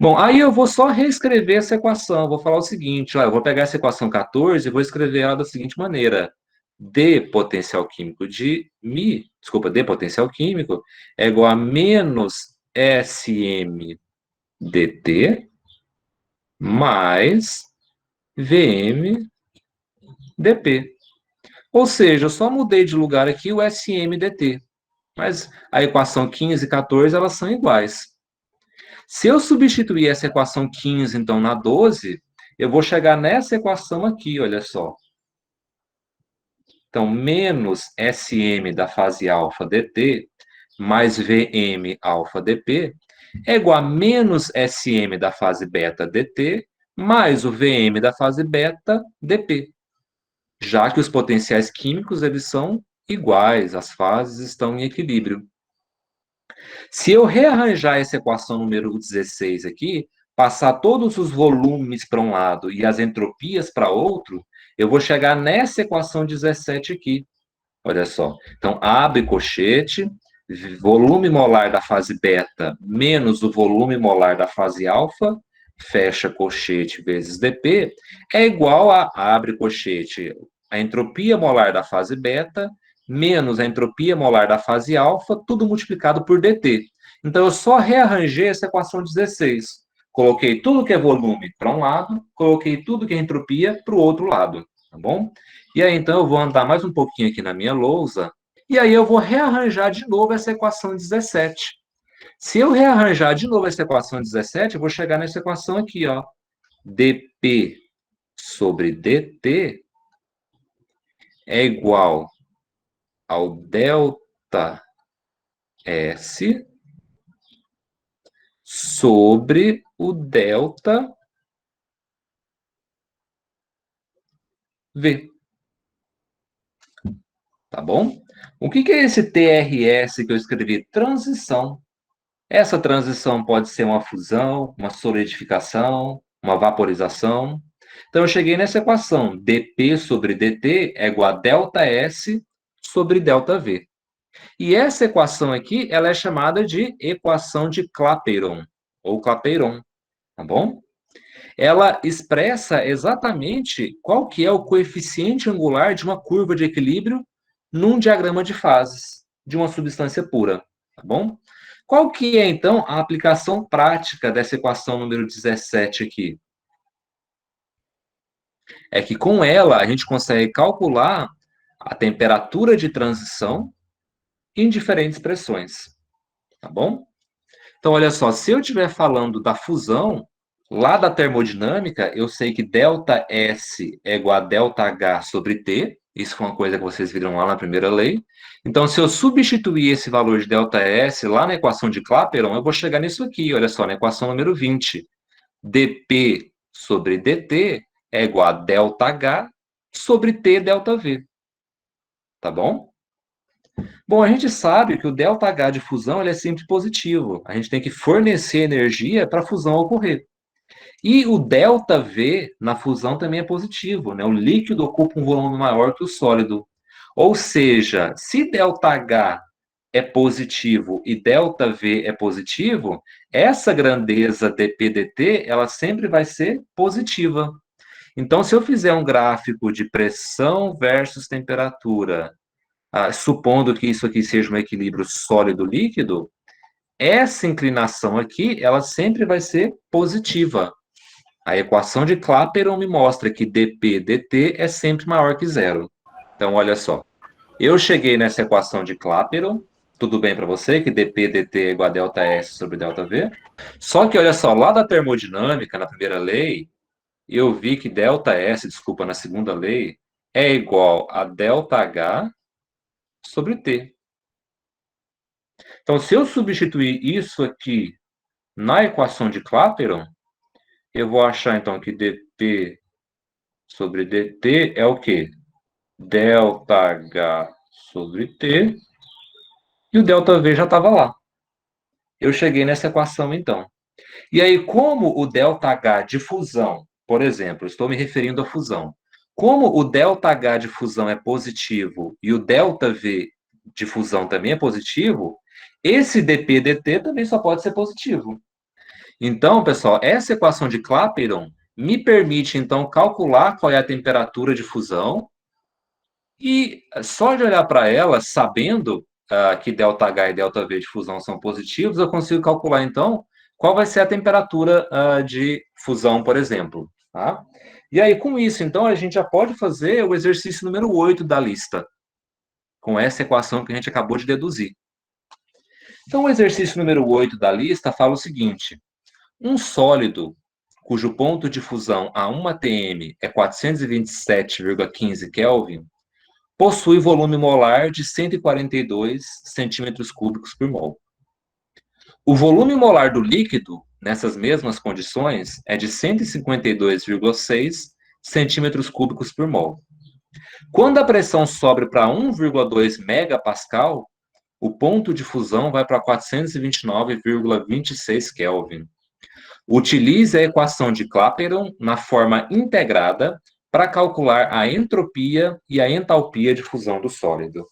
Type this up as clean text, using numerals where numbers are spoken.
Bom, aí eu vou só reescrever essa equação. Vou falar o seguinte, ó, eu vou pegar essa equação 14 e vou escrever ela da seguinte maneira. D potencial químico de Mi, desculpa, D potencial químico é igual a menos SM dt mais VM dp. Ou seja, eu só mudei de lugar aqui o SM dt. Mas a equação 15 e 14, elas são iguais. Se eu substituir essa equação 15, então, na 12, eu vou chegar nessa equação aqui, olha só. Então, menos SM da fase alfa dt mais VM alfa dp é igual a menos SM da fase beta dt mais o VM da fase beta dp, já que os potenciais químicos eles são iguais, as fases estão em equilíbrio. Se eu rearranjar essa equação número 16 aqui, passar todos os volumes para um lado e as entropias para outro, eu vou chegar nessa equação 17 aqui. Olha só. Então, abre colchete, volume molar da fase beta menos o volume molar da fase alfa, fecha colchete vezes dp, é igual a, abre colchete, a entropia molar da fase beta menos a entropia molar da fase alfa, tudo multiplicado por dt. Então, eu só rearranjei essa equação 16. Coloquei tudo que é volume para um lado, coloquei tudo que é entropia para o outro lado, tá bom? E aí, então, eu vou andar mais um pouquinho aqui na minha lousa, e aí eu vou rearranjar de novo essa equação 17. Se eu rearranjar de novo essa equação 17, eu vou chegar nessa equação aqui, ó. dp sobre dt é igual ao delta S sobre o delta V. Tá bom? O que é esse TRS que eu escrevi? Transição. Essa transição pode ser uma fusão, uma solidificação, uma vaporização. Então, eu cheguei nessa equação. dp sobre dt é igual a ΔS sobre ΔV. E essa equação aqui, ela é chamada de equação de Clapeyron, ou Clapeyron, tá bom? Ela expressa exatamente qual que é o coeficiente angular de uma curva de equilíbrio num diagrama de fases de uma substância pura, tá bom? Qual que é, então, a aplicação prática dessa equação número 17 aqui? É que com ela a gente consegue calcular a temperatura de transição em diferentes pressões, tá bom? Então, olha só, se eu estiver falando da fusão, lá da termodinâmica, eu sei que ΔS é igual a ΔH sobre T. Isso foi uma coisa que vocês viram lá na primeira lei. Então, se eu substituir esse valor de ΔS lá na equação de Clapeyron, eu vou chegar nisso aqui, olha só, na equação número 20. dp sobre dt é igual a ΔH sobre T ΔV. Tá bom? Bom, a gente sabe que o ΔH de fusão ele é sempre positivo. A gente tem que fornecer energia para a fusão ocorrer. E o ΔV na fusão também é positivo, né? O líquido ocupa um volume maior que o sólido. Ou seja, se ΔH é positivo e ΔV é positivo, essa grandeza dPdt, ela sempre vai ser positiva. Então, se eu fizer um gráfico de pressão versus temperatura, supondo que isso aqui seja um equilíbrio sólido-líquido, essa inclinação aqui, ela sempre vai ser positiva. A equação de Clapeyron me mostra que dp dt é sempre maior que zero. Então, olha só. Eu cheguei nessa equação de Clapeyron. Tudo bem para você que dp dt é igual a ΔS sobre ΔV? Só que, olha só, lá da termodinâmica, na primeira lei, eu vi que ΔS, desculpa, na segunda lei, é igual a ΔH sobre T. Então, se eu substituir isso aqui na equação de Clapeyron, eu vou achar, então, que dp sobre dt é o quê? ΔH sobre T, e o ΔV já estava lá. Eu cheguei nessa equação, então. E aí, como o ΔH de fusão, por exemplo, estou me referindo à fusão, como o ΔH de fusão é positivo e o ΔV de fusão também é positivo, esse dp dt também só pode ser positivo. Então, pessoal, essa equação de Clapeyron me permite, então, calcular qual é a temperatura de fusão e só de olhar para ela, sabendo que ΔH e ΔV de fusão são positivos, eu consigo calcular, então, qual vai ser a temperatura de fusão, por exemplo. Tá? E aí, com isso, então, a gente já pode fazer o exercício número 8 da lista, com essa equação que a gente acabou de deduzir. Então, o exercício número 8 da lista fala o seguinte: um sólido cujo ponto de fusão a 1 atm é 427,15 Kelvin possui volume molar de 142 centímetros cúbicos por mol. O volume molar do líquido, nessas mesmas condições, é de 152,6 centímetros cúbicos por mol. Quando a pressão sobe para 1,2 megapascal, o ponto de fusão vai para 429,26 Kelvin. Utilize a equação de Clapeyron na forma integrada para calcular a entropia e a entalpia de fusão do sólido.